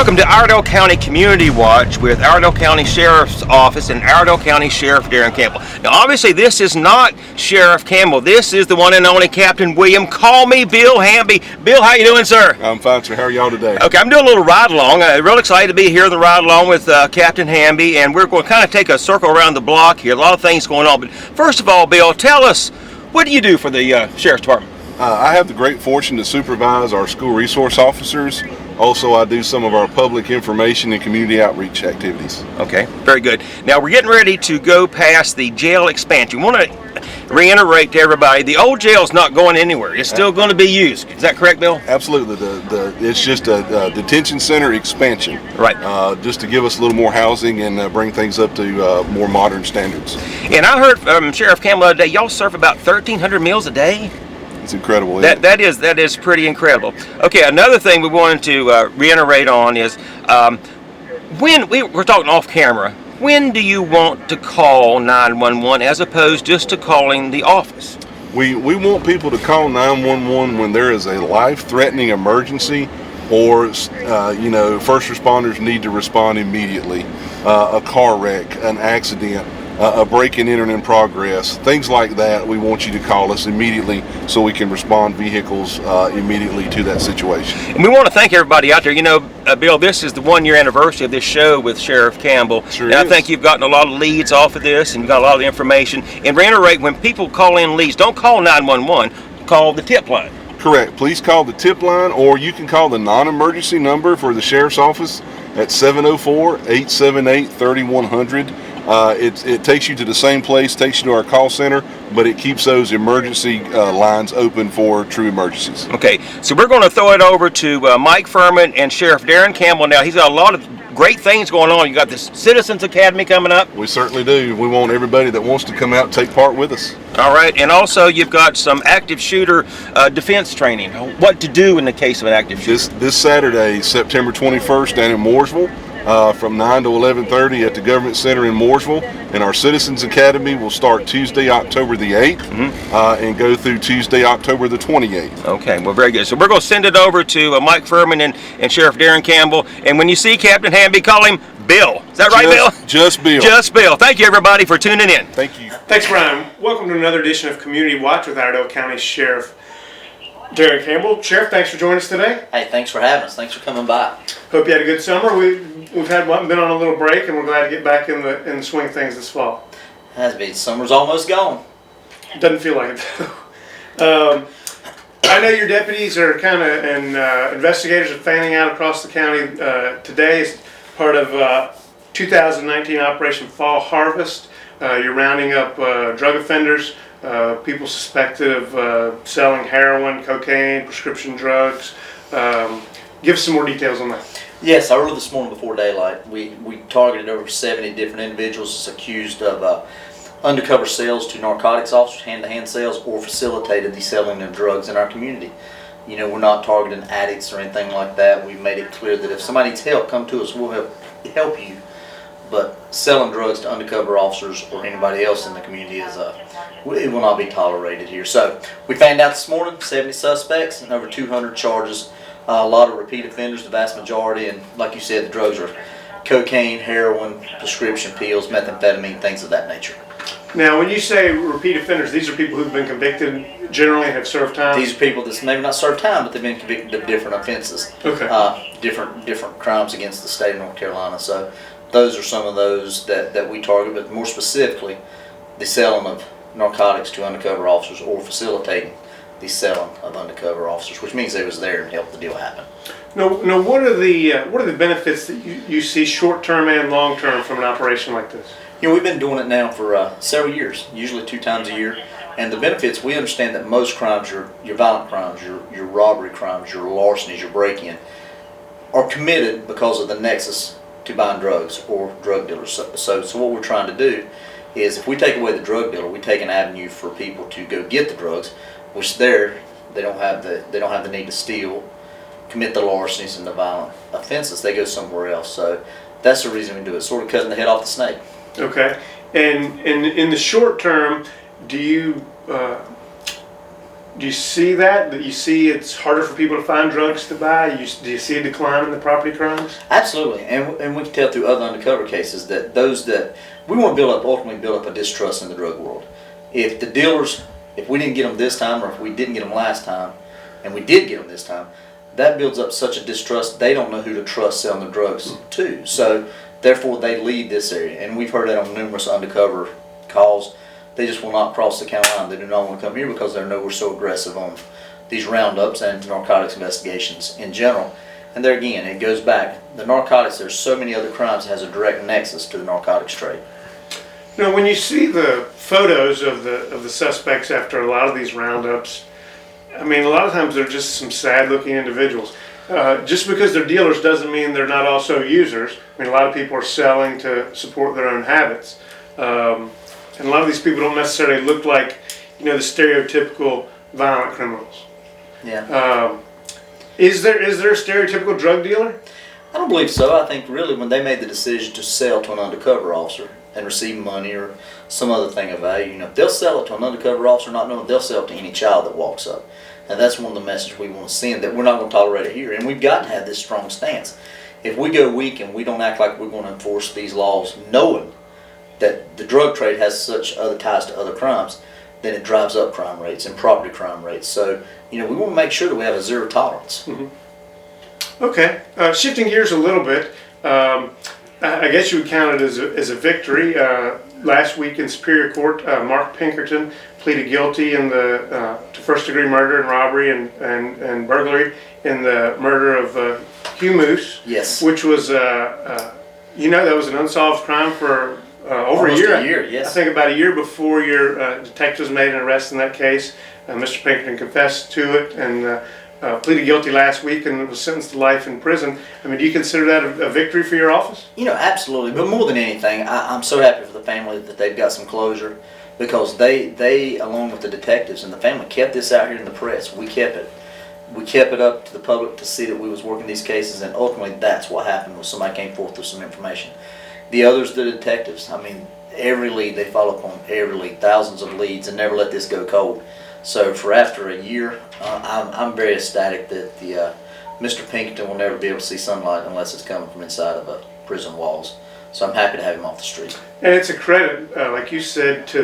Welcome to Iredell County Community Watch with Iredell County Sheriff's Office and Iredell County Sheriff Darren Campbell. Now, obviously, this is not Sheriff Campbell. This is the one and only Captain William. Call me Bill Hamby. Bill, how you doing, sir? I'm fine, sir. How are y'all today? Okay, I'm doing a little ride along. I'm real excited to be here, the ride along with Captain Hamby, and we're going to kind of take a circle around the block here. A lot of things going on. But first of all, Bill, tell us, what do you do for the Sheriff's Department? I have the great fortune to supervise our school resource officers. Also, I do some of our public information and community outreach activities. Okay, very good. Now, we're getting ready to go past the jail expansion. We want to reiterate to everybody, the old jail is not going anywhere. It's still going to be used. Is that correct, Bill? Absolutely. It's just a detention center expansion. Right. Just to give us a little more housing and bring things up to more modern standards. And I heard from Sheriff Campbell the other day, y'all serve about 1,300 meals a day? It's incredible. That is pretty incredible. Okay, another thing we wanted to reiterate on is when we're talking off camera. When do you want to call 911 as opposed just to calling the office? We want people to call 911 when there is a life-threatening emergency, or first responders need to respond immediately. A car wreck, an accident, a break-in enter in progress, things like that. We want you to call us immediately so we can respond vehicles immediately to that situation. And we want to thank everybody out there. You know, Bill, this is the 1-year anniversary of this show with Sheriff Campbell. Sure and is. I think you've gotten a lot of leads off of this, and you've got a lot of information. And reiterate, when people call in leads, don't call 911, call the tip line. Correct. Please call the tip line, or you can call the non-emergency number for the Sheriff's Office at 704-878-3100. It takes you to the same place, takes you to our call center, but it keeps those emergency lines open for true emergencies. Okay, so we're going to throw it over to Mike Fuhrman and Sheriff Darren Campbell now. He's got a lot of great things going on. You got this Citizens Academy coming up. We certainly do. We want everybody that wants to come out and take part with us. All right, and also you've got some active shooter defense training. What to do in the case of an active shooter. This Saturday, September 21st, down in Mooresville, from 9 to 11:30 at the Government Center in Mooresville. And our Citizens Academy will start Tuesday, October the 8th, and go through Tuesday, October the 28th. Okay, well, very good. So we're going to send it over to Mike Fuhrman and Sheriff Darren Campbell. And when you see Captain Hamby, call him Bill. Is that right, Bill? Just Bill. Just Bill. Thank you, everybody, for tuning in. Thank you. Thanks, Brian. Welcome to another edition of Community Watch with Iredell County Sheriff Darren Campbell. Sheriff, thanks for joining us today. Hey, thanks for having us. Thanks for coming by. Hope you had a good summer. We've been on a little break, and we're glad to get back in the swing of things this fall. Has been. Summer's almost gone. Doesn't feel like it though. I know your deputies are and investigators are fanning out across the county today as part of 2019 Operation Fall Harvest. You're rounding up drug offenders, people suspected of selling heroin, cocaine, prescription drugs. Give us some more details on that. Yes, early this morning before daylight, we targeted over 70 different individuals accused of undercover sales to narcotics officers, hand-to-hand sales, or facilitated the selling of drugs in our community. You know, we're not targeting addicts or anything like that. We've made it clear that if somebody needs help, come to us. We'll help you. But selling drugs to undercover officers or anybody else in the community it will not be tolerated here. So we found out this morning 70 suspects and over 200 charges. A lot of repeat offenders, the vast majority, and like you said, the drugs are cocaine, heroin, prescription pills, methamphetamine, things of that nature. Now, when you say repeat offenders, these are people who've been convicted generally and have served time? These are people that's maybe not served time, but they've been convicted of different offenses. Okay. Different crimes against the state of North Carolina. So those are some of those that we target, but more specifically, the selling of narcotics to undercover officers or facilitating the selling of undercover officers, which means they was there and helped the deal happen. Now, what are the benefits that you see short-term and long-term from an operation like this? You know, we've been doing it now for several years, usually 2 times a year. And the benefits, we understand that most crimes, your violent crimes, your robbery crimes, your larcenies, your break-in, are committed because of the nexus to buying drugs or drug dealers. So what we're trying to do is, if we take away the drug dealer, we take an avenue for people to go get the drugs, which they don't have the need to steal, commit the larcenies and the violent offenses. They go somewhere else. So that's the reason we do it. Sort of cutting the head off the snake. Okay. And in the short term, do you Do you see that? Do you see it's harder for people to find drugs to buy? Do you see a decline in the property crimes? Absolutely, and we can tell through other undercover cases that those that we want to ultimately build up a distrust in the drug world. If the dealers, if we didn't get them this time, or if we didn't get them last time, and we did get them this time, that builds up such a distrust. They don't know who to trust selling the drugs to. So therefore, they leave this area, and we've heard that on numerous undercover calls. They just will not cross the county line. They do not want to come here because they know we're so aggressive on these roundups and narcotics investigations in general. And there again, it goes back. The narcotics, there's so many other crimes that has a direct nexus to the narcotics trade. You know, when you see the photos of the suspects after a lot of these roundups, I mean, a lot of times they're just some sad-looking individuals. Just because they're dealers doesn't mean they're not also users. I mean, a lot of people are selling to support their own habits. And a lot of these people don't necessarily look like, you know, the stereotypical violent criminals. Yeah. Is there a stereotypical drug dealer? I don't believe so. I think really when they made the decision to sell to an undercover officer and receive money or some other thing of value, you know, if they'll sell it to an undercover officer, not knowing, they'll sell it to any child that walks up. And that's one of the messages we want to send, that we're not going to tolerate it here. And we've got to have this strong stance. If we go weak and we don't act like we're going to enforce these laws, knowing that the drug trade has such other ties to other crimes, then it drives up crime rates and property crime rates. So, you know, we want to make sure that we have a zero tolerance. Mm-hmm. Okay. Shifting gears a little bit, I guess you would count it as a victory. Last week in Superior Court, Mark Pinkerton pleaded guilty to first-degree murder and robbery and burglary in the murder of Hugh Moose. Yes. Which was, you know, that was an unsolved crime for over Almost a a year, yes. I think about a year before your detectives made an arrest in that case. Mr. Pinkerton confessed to it and pleaded guilty last week and was sentenced to life in prison. I mean, do you consider that a victory for your office? You know, absolutely. But more than anything, I'm so happy for the family that they've got some closure, because they along with the detectives and the family, kept this out here in the press. We kept it up to the public to see that we was working these cases, and ultimately that's what happened when somebody came forth with some information. The others, the detectives, I mean, every lead, they follow up on every lead, thousands of leads, and never let this go cold. So for after a year, I'm very ecstatic that the Mr. Pinkerton will never be able to see sunlight unless it's coming from inside of prison walls. So I'm happy to have him off the street. And it's a credit, like you said, to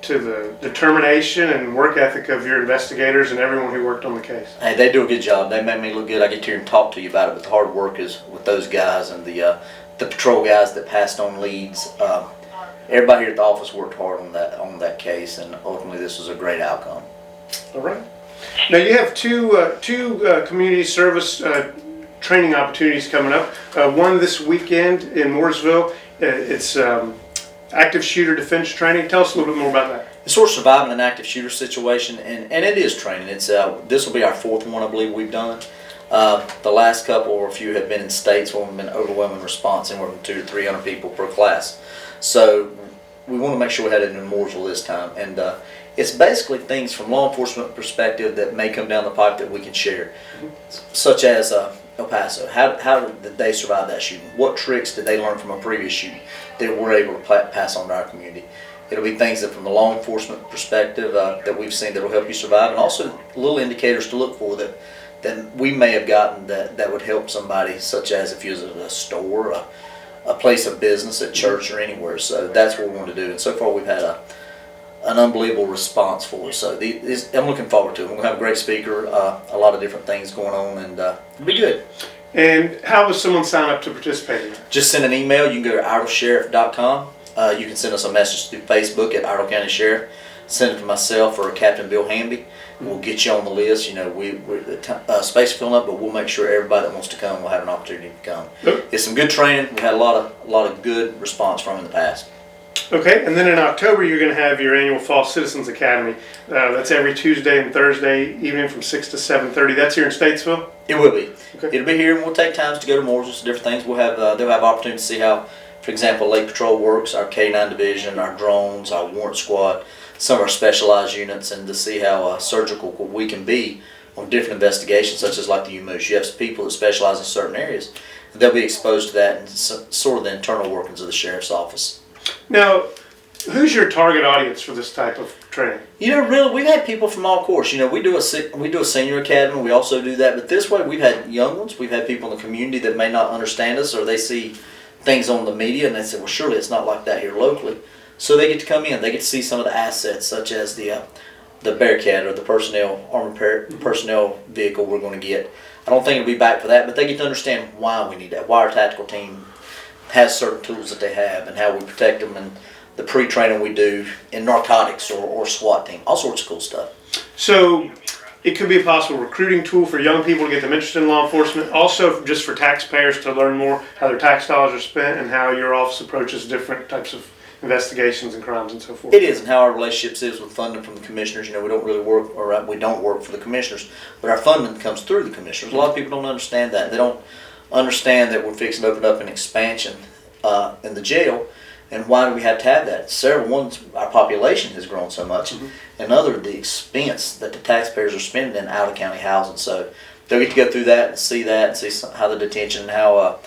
the determination and work ethic of your investigators and everyone who worked on the case. Hey, they do a good job. They make me look good. I get here and talk to you about it, but the hard work is with those guys and the patrol guys that passed on leads. Everybody here at the office worked hard on that case, and ultimately this was a great outcome. All right. Now you have two community service training opportunities coming up. One this weekend in Mooresville. It's active shooter defense training. Tell us a little bit more about that. It's sort of surviving an active shooter situation, and it is training. It's this will be our fourth one, I believe, we've done. The last couple or a few have been in states where we've been overwhelming response, anywhere from 200 to 300 people per class. So we want to make sure we had it in Mooresville this time, and it's basically things from law enforcement perspective that may come down the pipe that we can share, such as El Paso. How did they survive that shooting? What tricks did they learn from a previous shooting that we're able to pass on to our community? It'll be things that from the law enforcement perspective that we've seen that will help you survive, and also little indicators to look for that we may have gotten that would help somebody, such as if you was at a store, a place of business, at church, or anywhere. So that's what we want to do, and so far we've had an unbelievable response for us. So I'm looking forward to it. We're going to have a great speaker, a lot of different things going on, and it'll be good. And how does someone sign up to participate in that? Just send an email. You can go to iredellsheriff.com. You can send us a message through Facebook at Iredell County Sheriff. Send it to myself or Captain Bill Hamby. We'll get you on the list. You know, the space is filling up, but we'll make sure everybody that wants to come will have an opportunity to come. It's some good training. We had a lot of good response from in the past. Okay, and then in October you're going to have your annual Fall Citizens Academy. That's every Tuesday and Thursday evening from 6 to 7:30. That's here in Statesville? It will be. Okay. It'll be here, and we'll take times to go to Mooresville, some different things. We'll have they'll have opportunity to see how, for example, Lake Patrol works, our K-9 division, our drones, our warrant squad, some of our specialized units, and to see how surgical we can be on different investigations, such as like the UMOOS. You have some people that specialize in certain areas. They'll be exposed to that and sort of the internal workings of the sheriff's office. Now, Who's your target audience for this type of training? Really, we've had people from all course. We do a senior academy. We also do that, but this way we've had young ones. We've had people in the community that may not understand us, or they see things on the media and they say, well, surely it's not like that here locally. So they get to come in. They get to see some of the assets, such as the Bearcat or the armored personnel vehicle we're going to get. I don't think it'll be back for that, but they get to understand why we need that, why our tactical team has certain tools that they have, and how we protect them, and the pre-training we do in narcotics or SWAT team, all sorts of cool stuff. So it could be a possible recruiting tool for young people to get them interested in law enforcement, also just for taxpayers to learn more how their tax dollars are spent and how your office approaches different types of investigations and crimes and so forth. It is, and how our relationships is with funding from the commissioners. We don't really work, or we don't work for the commissioners, but our funding comes through the commissioners. A lot of people don't understand that. They don't understand that we're fixing to open up an expansion in the jail. And why do we have to have that? Several ones, our population has grown so much, and other, the expense that the taxpayers are spending in out-of-county housing. So they'll get to go through that and see how the detention, and how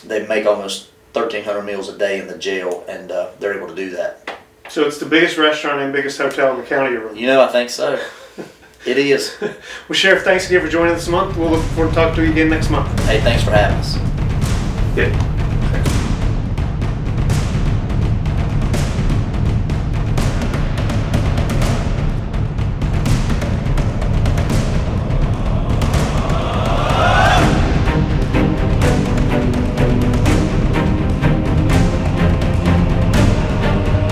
they make almost 1,300 meals a day in the jail, and they're able to do that. So it's the biggest restaurant and biggest hotel in the county you're in. I think so. It is. Well, Sheriff, thanks again for joining us this month. We'll look forward to talking to you again next month. Hey, thanks for having us. Yeah.